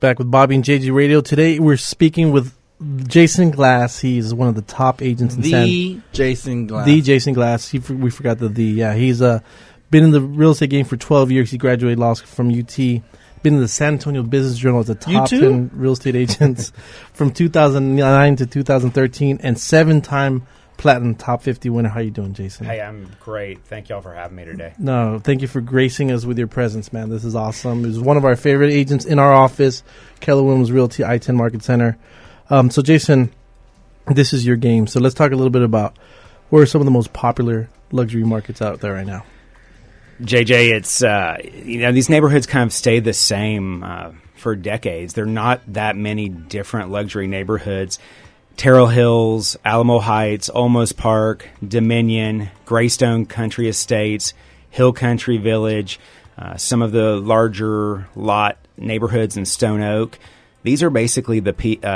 Back with Bobby and JG Radio. Today we're speaking with Jason Glast. He's one of the top agents in Jason Glast. The Jason Glast. We forgot the. Yeah, he's been in the real estate game for 12 years. He graduated law school from UT. Been in the San Antonio Business Journal as a top 10 real estate agents from 2009 to 2013, and 7-time Platinum Top 50 winner. How you doing, Jason? Hey, I'm great. Thank y'all for having me today. No, thank you for gracing us with your presence, man. This is awesome. He was one of our favorite agents in our office, Keller Williams Realty, I-10 Market Center. So, Jason, this is your game. So let's talk a little bit about where are some of the most popular luxury markets out there right now. JJ, it's these neighborhoods kind of stay the same for decades. There are not that many different luxury neighborhoods. Terrell Hills, Alamo Heights, Olmos Park, Dominion, Greystone Country Estates, Hill Country Village, some of the larger lot neighborhoods in Stone Oak. These are basically the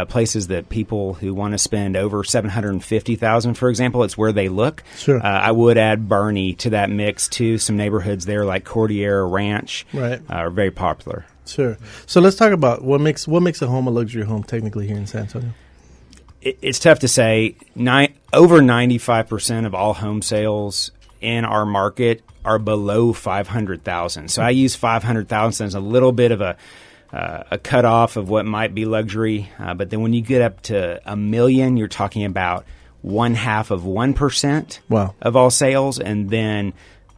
places that people who want to spend over $750,000, for example, it's where they look. Sure. I would add Bernie to that mix too. Some neighborhoods there like Cordillera Ranch are very popular. Sure. So let's talk about what makes a home a luxury home technically here in San Antonio. It's tough to say. Over 95% of all home sales in our market are below $500,000. So I use $500,000 as a little bit of a cutoff of what might be luxury. But then when you get up to $1 million, you're talking about 0.5% of all sales. And then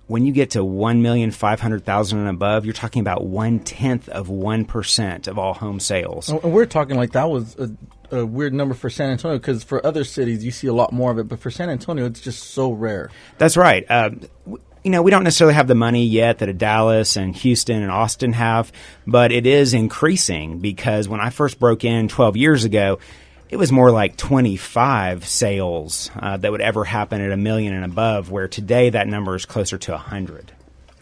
when you get to $1,500,000 and above, you're talking about 0.1% of all home sales. And we're talking like that was a weird number for San Antonio, because for other cities you see a lot more of it, but for San Antonio it's just so rare. That's right. We don't necessarily have the money yet that a Dallas and Houston and Austin have, but it is increasing, because when I first broke in 12 years ago, it was more like 25 sales that would ever happen at $1 million and above, where today that number is closer to 100.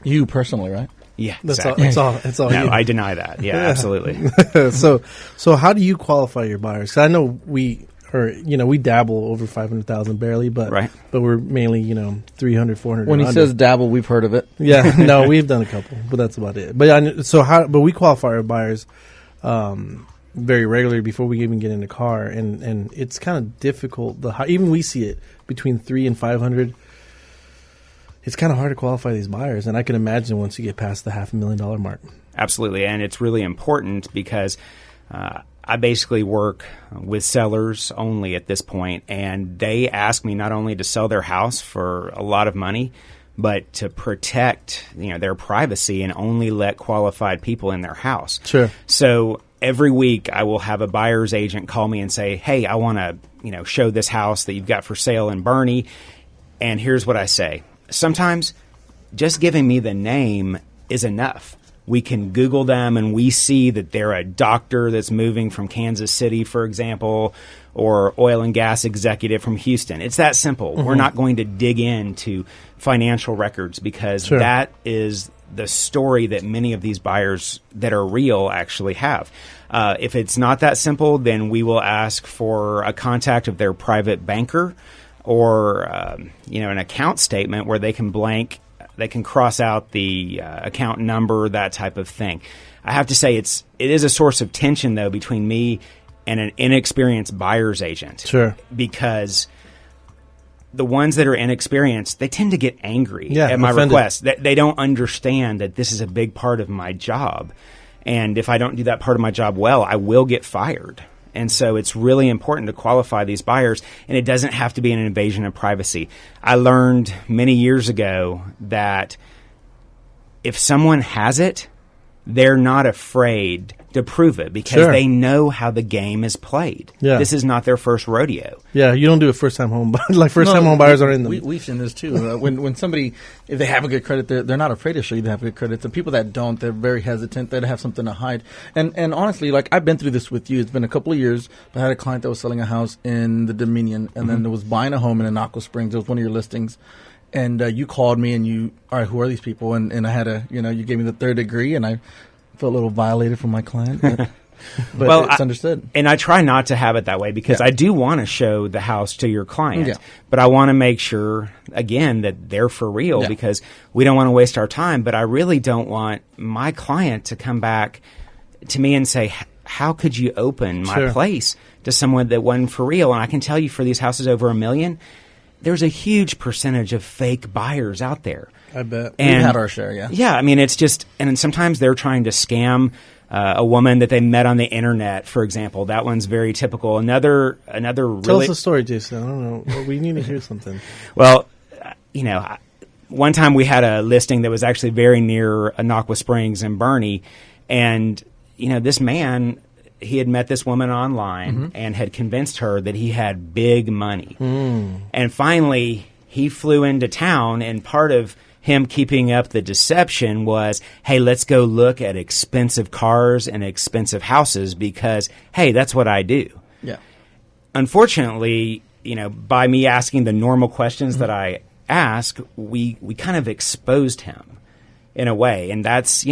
You personally, right? Yeah, That's exactly. It's all No, you. I deny that. Yeah, absolutely. So how do you qualify your buyers? 'Cause I know we dabble over 500,000 barely, but we're mainly 300, 400. When he says dabble, we've heard of it. Yeah, no, we've done a couple, but that's about it. But but we qualify our buyers very regularly before we even get in the car, and it's kind of difficult. Even we see it between 300 and 500. It's kind of hard to qualify these buyers, and I can imagine once you get past the $500,000 mark. Absolutely, and it's really important because I basically work with sellers only at this point, and they ask me not only to sell their house for a lot of money, but to protect their privacy and only let qualified people in their house. Sure. So every week I will have a buyer's agent call me and say, hey, I want to show this house that you've got for sale in Bernie, and here's what I say. Sometimes just giving me the name is enough. We can Google them and we see that they're a doctor that's moving from Kansas City, for example, or oil and gas executive from Houston. It's that simple. Mm-hmm. We're not going to dig into financial records, because that is the story that many of ththese buyers that are real actually have. If it's not that simple, then we will ask for a contact of their private banker, or an account statement where they can cross out the account number, that type of thing. I have to say it is a source of tension, though, between me and an inexperienced buyer's agent. Sure. Because the ones that are inexperienced, they tend to get angry at my offended. request. They don't understand that this is a big part of my job. And if I don't do that part of my job well, I will get fired. And so it's really important to qualify these buyers, and it doesn't have to be an invasion of privacy. I learned many years ago that if someone has it, they're not afraid to prove it, because they know how the game is played. Yeah. This is not their first rodeo. Yeah, you don't do a first-time home home buyers are in them. We've seen this too. When somebody, if they have a good credit, they're not afraid to show you they have good credit. The people that don't, they're very hesitant. They have something to hide. And honestly, like, I've been through this with you. It's been a couple of years. I had a client that was selling a house in the Dominion, and then was buying a home in Aqua Springs. It was one of your listings. And you called me, and all right, who are these people? And I had you gave me the third degree, and I felt a little violated from my client. But well, it's understood. And I try not to have it that way, because I do want to show the house to your client. But I want to make sure, again, that they're for real, because we don't want to waste our time. But I really don't want my client to come back to me and say, how could you open my Sure. place to someone that wasn't for real? And I can tell you, for these houses over $1 million, there's a huge percentage of fake buyers out there. I bet. We've And had our share, yeah. yeah, I mean, it's just, and then sometimes they're trying to scam a woman that they met on the internet, for example. That one's very typical. Another Tell really, us a story, Jason. I don't know. Well, we need to hear something. well, one time we had a listing that was actually very near Anaqua Springs and Bernie, and this man, he had met this woman online and had convinced her that he had big money. And finally, he flew into town, and part of him keeping up the deception was, hey, let's go look at expensive cars and expensive houses because, hey, that's what I do. Yeah. Unfortunately, by me asking the normal questions that I ask, we kind of exposed him in a way. And that's,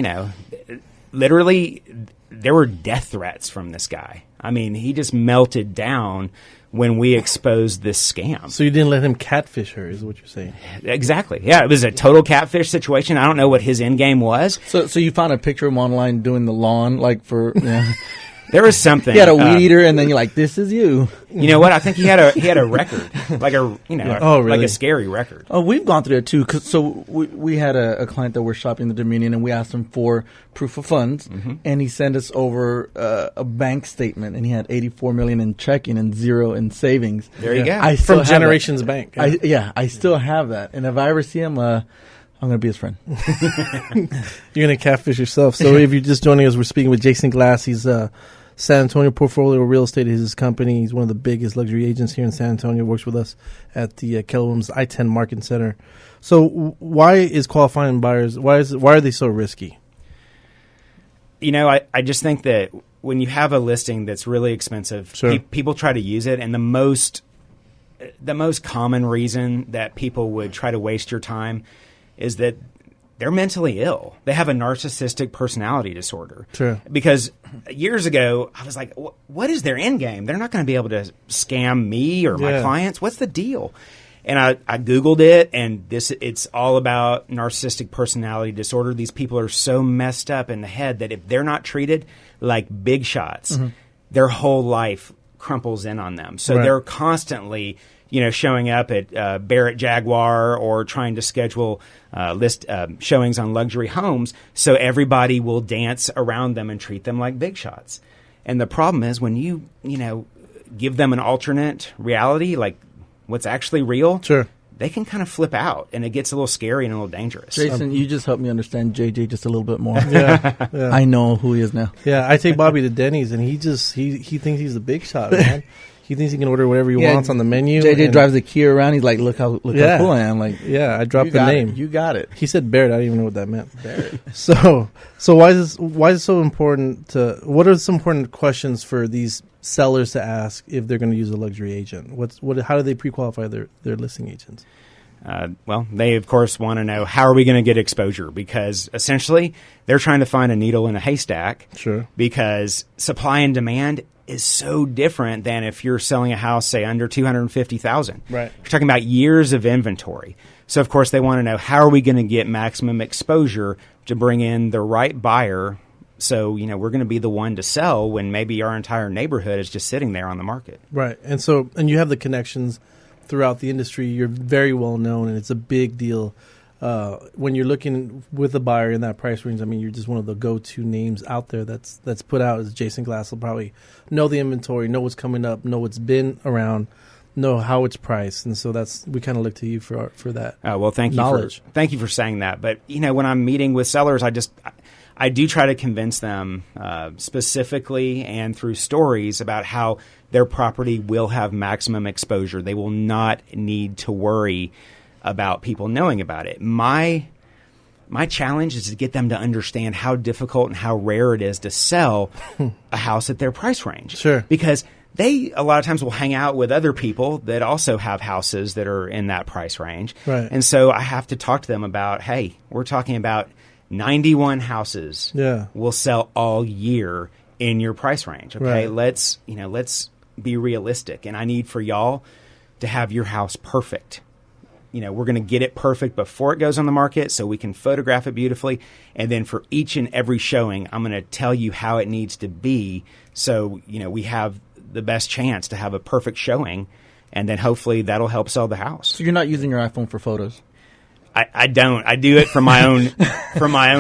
literally, there were death threats from this guy. I mean, he just melted down when we exposed this scam. So you didn't let him catfish her, is what you're saying? Exactly. Yeah, it was a total catfish situation. I don't know what his end game was. So you found a picture of him online doing the lawn, like for There was something. he had a weed eater, and then you're like, "This is you." You know what? I think he had a record, like a Oh, really? like a scary record. Oh, we've gone through it too. So we had a client that we're shopping the Dominion, and we asked him for proof of funds, and he sent us over a bank statement, and he had $84 million in checking and $0 in savings. There you go. I still From have Generations that. Bank. I still have that, and if I ever see him, I'm gonna be his friend. You're going to catfish yourself. So if you're just joining us, we're speaking with Jason Glast. He's San Antonio Portfolio Real Estate is his company. He's one of the biggest luxury agents here in San Antonio. Works with us at the Keller Williams I-10 Market Center. So why is qualifying buyers? Why are they so risky? I just think that when you have a listing that's really expensive, Sure. people try to use it, and the most common reason that people would try to waste your time is that they're mentally ill. They have a narcissistic personality disorder. Sure. Because years ago, I was like, what is their end game? They're not going to be able to scam me or my Yeah. clients. What's the deal? And I Googled it, and it's all about narcissistic personality disorder. These people are so messed up in the head that if they're not treated like big shots, their whole life crumples in on them. So Right. they're constantly showing up at Barrett Jaguar or trying to schedule showings on luxury homes so everybody will dance around them and treat them like big shots. And the problem is when you give them an alternate reality, like what's actually real, Sure. they can kind of flip out, and it gets a little scary and a little dangerous. Jason, you just helped me understand JJ just a little bit more. Yeah. I know who he is now. Yeah, I take Bobby to Denny's, and he thinks he's the big shot, man. He thinks he can order whatever he wants on the menu. JJ and- drives the Kia around. He's like, look how Yeah. cool I am. Like, Yeah, I dropped you the got name. it. You got it. He said Barrett. I didn't even know what that meant. Barrett. So why is it so important to? What are some important questions for these sellers to ask if they're going to use a luxury agent? How do they pre-qualify their listing agents? Well, they, of course, want to know, how are we going to get exposure? Because essentially, they're trying to find a needle in a haystack. Sure. Because supply and demand is so different than if you're selling a house, say, under $250,000. Right. You're talking about years of inventory. So, of course, they want to know, how are we going to get maximum exposure to bring in the right buyer? So, we're going to be the one to sell when maybe our entire neighborhood is just sitting there on the market. Right. And you have the connections throughout the industry. You're very well known, and it's a big deal. When you're looking with a buyer in that price range, I mean, you're just one of the go-to names out there that's put out. As Jason Glass will probably know the inventory, know what's coming up, know what's been around, know how it's priced, and so we kind of look to you for that. Well, thank you knowledge. Thank you for saying that. But when I'm meeting with sellers, I do try to convince them specifically and through stories about how their property will have maximum exposure. They will not need to worry about people knowing about it. My challenge is to get them to understand how difficult and how rare it is to sell a house at their price range. Sure. Because they a lot of times will hang out with other people that also have houses that are in that price range. Right. And so I have to talk to them about, hey, we're talking about 91 houses will sell all year in your price range. Okay, Right. let's be realistic, and I need for y'all to have your house perfect. we're going to get it perfect before it goes on the market so we can photograph it beautifully. And then for each and every showing, I'm going to tell you how it needs to be. So, we have the best chance to have a perfect showing. And then hopefully that'll help sell the house. So you're not using your iPhone for photos? I don't. I do it for my own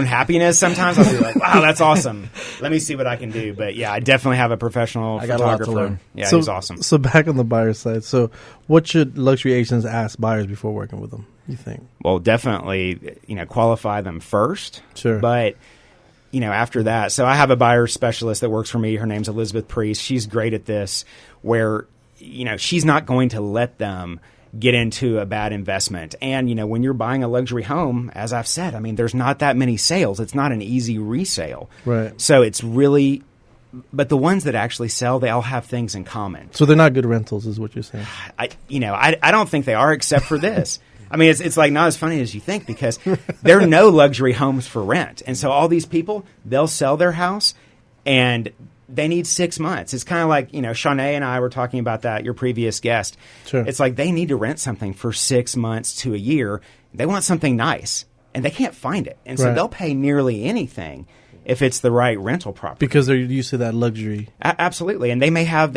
happiness. Sometimes I'll be like, wow, that's awesome. Let me see what I can do. But yeah, I definitely have a professional photographer. Yeah, he's awesome. So back on the buyer side. So what should luxury agents ask buyers before working with them, you think? Well, definitely, qualify them first. Sure. But, after that, so I have a buyer specialist that works for me. Her name's Elizabeth Priest. She's great at this where, she's not going to let them get into a bad investment. And, when you're buying a luxury home, as I've said, there's not that many sales. It's not an easy resale. Right. So it's really, but the ones that actually sell, they all have things in common. So they're not good rentals is what you're saying. I don't think they are except for this. It's like not as funny as you think because there are no luxury homes for rent. And so all these people, they'll sell their house and they need 6 months. It's kind of like, Shanae and I were talking about that, your previous guest. Sure. It's like they need to rent something for 6 months to a year. They want something nice, and they can't find it. And so they'll pay nearly anything if it's the right rental property. Because they're used to that luxury. Absolutely. And they may have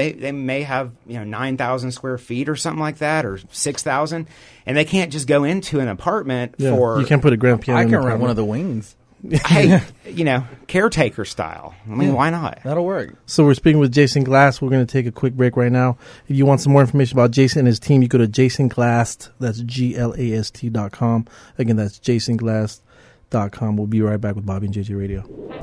9,000 square feet or something like that, or 6,000, and they can't just go into an apartment for... You can't put a grand piano in I can rent one of the wings. Hey, caretaker style. Why not? That'll work. So we're speaking with Jason Glast. We're going to take a quick break right now. If you want some more information about Jason and his team, you go to jasonglast, that's GLAST.com. Again, that's jasonglast.com. We'll be right back with Bobby and JJ Radio.